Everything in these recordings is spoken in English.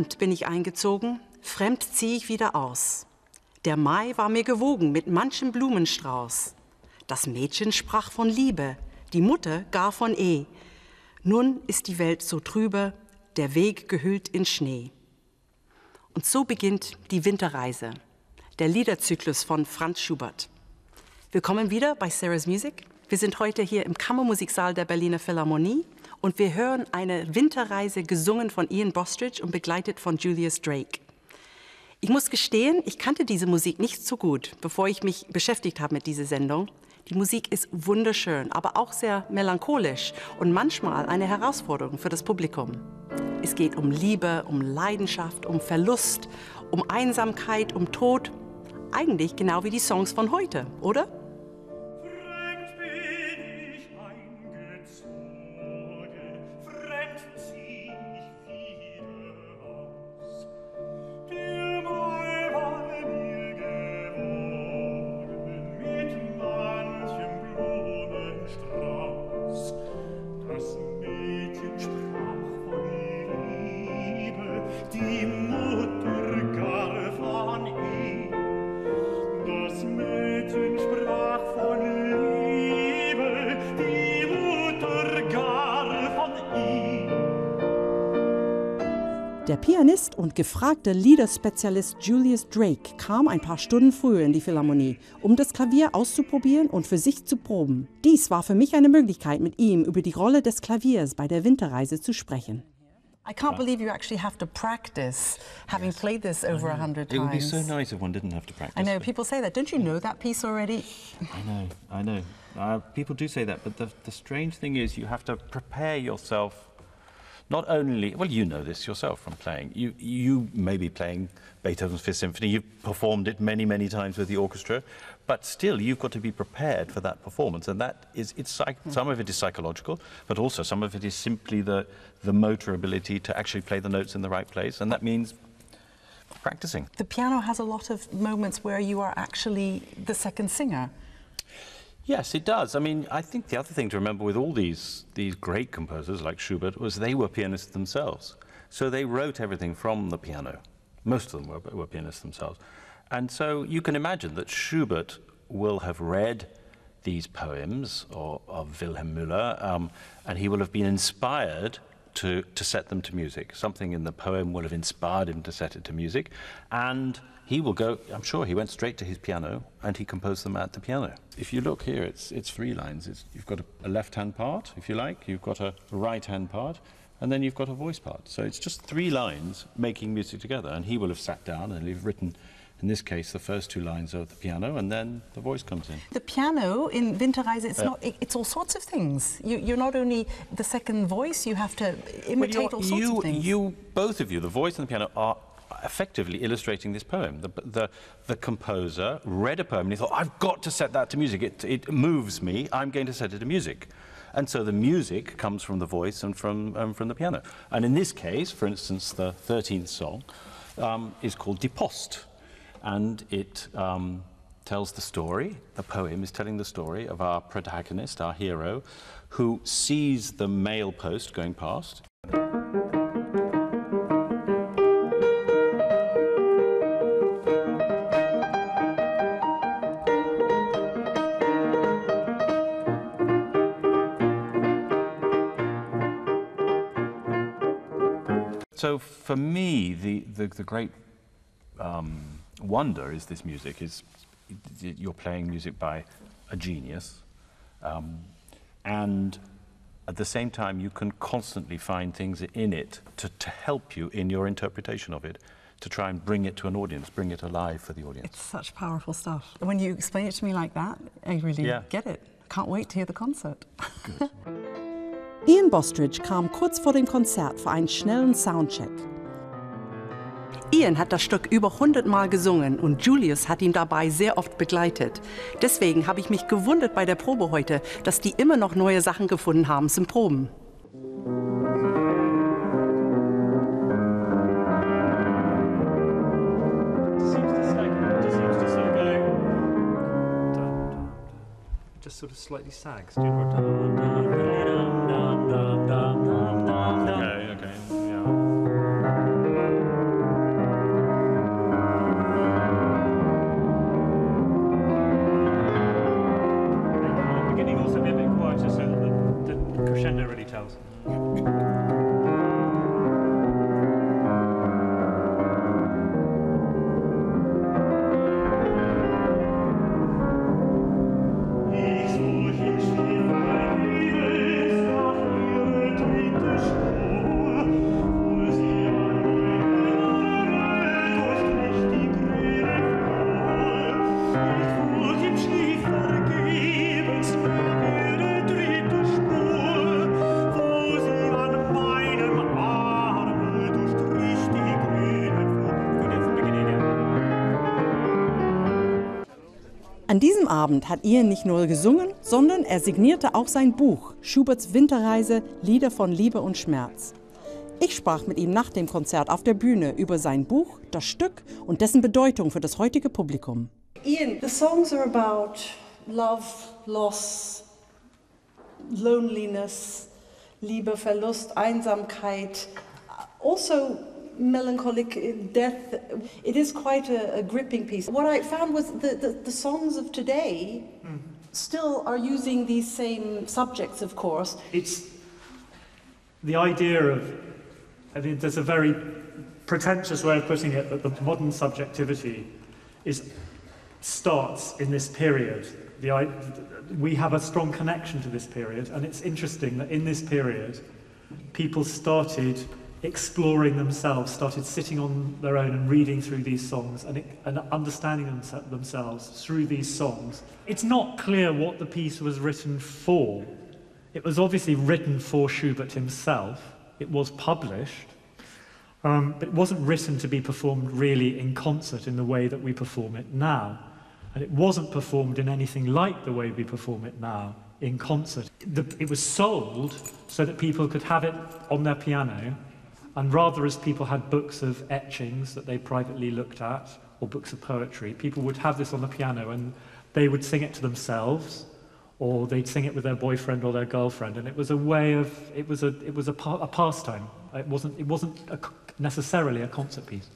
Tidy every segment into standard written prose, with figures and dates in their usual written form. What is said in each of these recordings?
Fremd bin ich eingezogen, fremd zieh ich wieder aus. Der Mai war mir gewogen mit manchem Blumenstrauß. Das Mädchen sprach von Liebe, die Mutter gar von Ehe. Nun ist die Welt so trübe, der Weg gehüllt in Schnee. Und so beginnt die Winterreise, der Liederzyklus von Franz Schubert. Willkommen wieder bei Sarah's Music. Wir sind heute hier im Kammermusiksaal der Berliner Philharmonie und wir hören eine Winterreise gesungen von Bostridge und begleitet von Julius Drake. Ich muss gestehen, ich kannte diese Musik nicht so gut, bevor ich mich beschäftigt habe mit dieser Sendung. Die Musik ist wunderschön, aber auch sehr melancholisch und manchmal eine Herausforderung für das Publikum. Es geht um Liebe, um Leidenschaft, um Verlust, um Einsamkeit, um Tod. Eigentlich genau wie die Songs von heute, oder? Der Pianist und gefragte Liederspezialist Julius Drake kam ein paar Stunden früher in die Philharmonie, um das Klavier auszuprobieren und für sich zu proben. Dies war für mich eine Möglichkeit, mit ihm über die Rolle des Klaviers bei der Winterreise zu sprechen. I can't believe you actually have to practice, having played this over 100 times. It would be so nice if one didn't have to practice. I know, people say that. Don't you know that piece already? I know. People do say that, but the strange thing is you have to prepare yourself. Not only, well, you know this yourself from playing. You may be playing Beethoven's Fifth Symphony. You've performed it many, many times with the orchestra, but still, you've got to be prepared for that performance. And that is, some of it is psychological, but also some of it is simply the motor ability to actually play the notes in the right place, and that means practicing. The piano has a lot of moments where you are actually the second singer. Yes, it does. I mean, I think the other thing to remember with all these great composers like Schubert was they were pianists themselves. So they wrote everything from the piano. Most of them were pianists themselves. And so you can imagine that Schubert will have read these poems of Wilhelm Müller, and he will have been inspired to set them to music. Something in the poem will have inspired him to set it to music. And he will go, I'm sure he went straight to his piano and he composed them at the piano. If you look here, it's 3 lines. You've got a left-hand part, if you like, you've got a right-hand part, and then you've got a voice part. So it's just 3 lines making music together, and he will have sat down and he'll have written, in this case, the first 2 lines of the piano, and then the voice comes in. The piano in Winterreise, it's all sorts of things. You're not only the second voice, you have to imitate all sorts of things. Both of you, the voice and the piano, are effectively illustrating this poem. The composer read a poem and he thought, I've got to set that to music. It moves me. I'm going to set it to music. And so the music comes from the voice and from the piano. And in this case, for instance, the 13th song is called Die Post. And it tells the story, the poem is telling the story of our protagonist, our hero, who sees the mail post going past. So for me, the great wonder is this music. You're playing music by a genius, and at the same time you can constantly find things in it to help you in your interpretation of it, to try and bring it to an audience, bring it alive for the audience. It's such powerful stuff. When you explain it to me like that, I really get it. I can't wait to hear the concert. Good. Bostridge kam kurz vor dem Konzert für einen schnellen Soundcheck. Hat das Stück über 100 Mal gesungen und Julius hat ihn dabei sehr oft begleitet. Deswegen habe ich mich gewundert bei der Probe heute, dass die immer noch neue Sachen gefunden haben zum Proben. Just sort of slightly sags. Okay, yeah. it really tells. An diesem Abend hat Ian nicht nur gesungen, sondern er signierte auch sein Buch, Schuberts Winterreise, Lieder von Liebe und Schmerz. Ich sprach mit ihm nach dem Konzert auf der Bühne über sein Buch, das Stück und dessen Bedeutung für das heutige Publikum. Ian, the songs are about love, loss, loneliness, Liebe, Verlust, Einsamkeit, also melancholic death. It is quite a gripping piece. What I found was the songs of today still are using these same subjects, of course. It's the idea of, I mean, there's a very pretentious way of putting it, that the modern subjectivity starts in this period. We have a strong connection to this period, and it's interesting that in this period, people started exploring themselves, started sitting on their own and reading through these songs and understanding themselves through these songs. It's not clear what the piece was written for. It was obviously written for Schubert himself. It was published, but it wasn't written to be performed really in concert in the way that we perform it now. And it wasn't performed in anything like the way we perform it now, in concert. It was sold so that people could have it on their piano, and rather as people had books of etchings that they privately looked at, or books of poetry, people would have this on the piano and they would sing it to themselves, or they'd sing it with their boyfriend or their girlfriend, and it was a way of, it was a pastime. It wasn't necessarily a concert piece.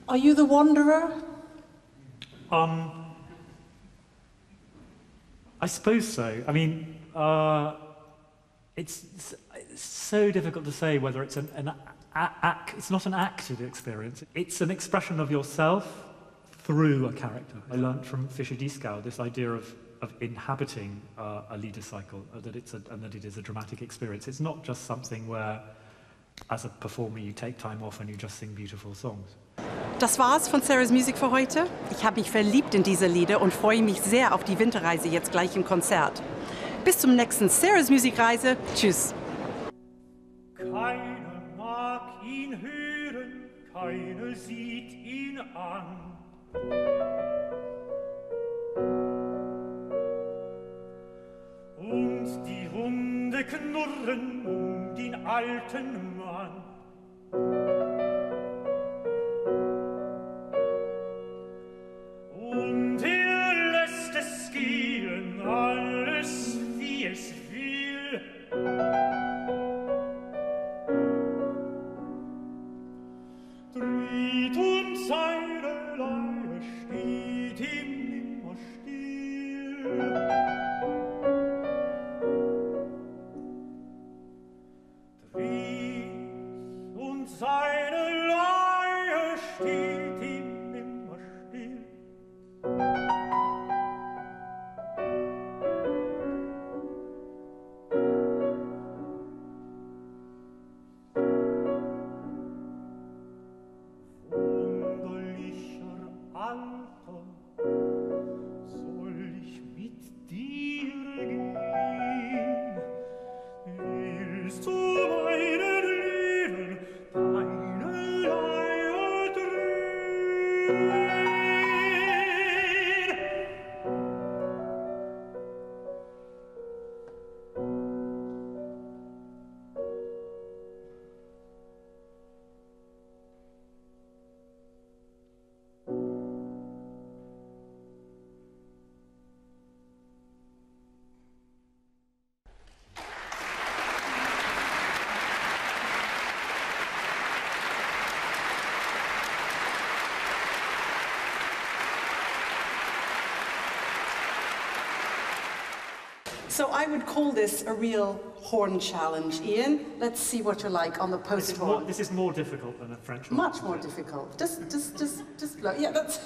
Are you the wanderer? I suppose so. I mean, it's so difficult to say whether it's it's not an acted experience. It's an expression of yourself through a character. I learned from Fischer-Dieskau this idea of inhabiting a Liedercycle, that it is a dramatic experience. It's not just something where, as a performer, you take time off and you just sing beautiful songs. Das war's von Sarah's Music für heute. Ich habe mich verliebt in diese Lieder und freue mich sehr auf die Winterreise jetzt gleich im Konzert. Bis zum nächsten Sarah's Music Reise. Tschüss. Keiner mag ihn hören, keiner sieht ihn an. Und die Hunde knurren um den alten Mann. Und lässt es gehen, alles wie es will. Dreht und seine Leier steht ihm nimmer still. steht ihm immer still. Wunderlicher Alter, soll ich mit dir gehen? Willst du meinen Leben, deine Leier drehen? So I would call this a real horn challenge, Ian. Let's see what you're like on the post horn. This is more difficult than a French horn. Much more difficult. Just blow. Yeah, that's.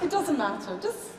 It doesn't matter. Just.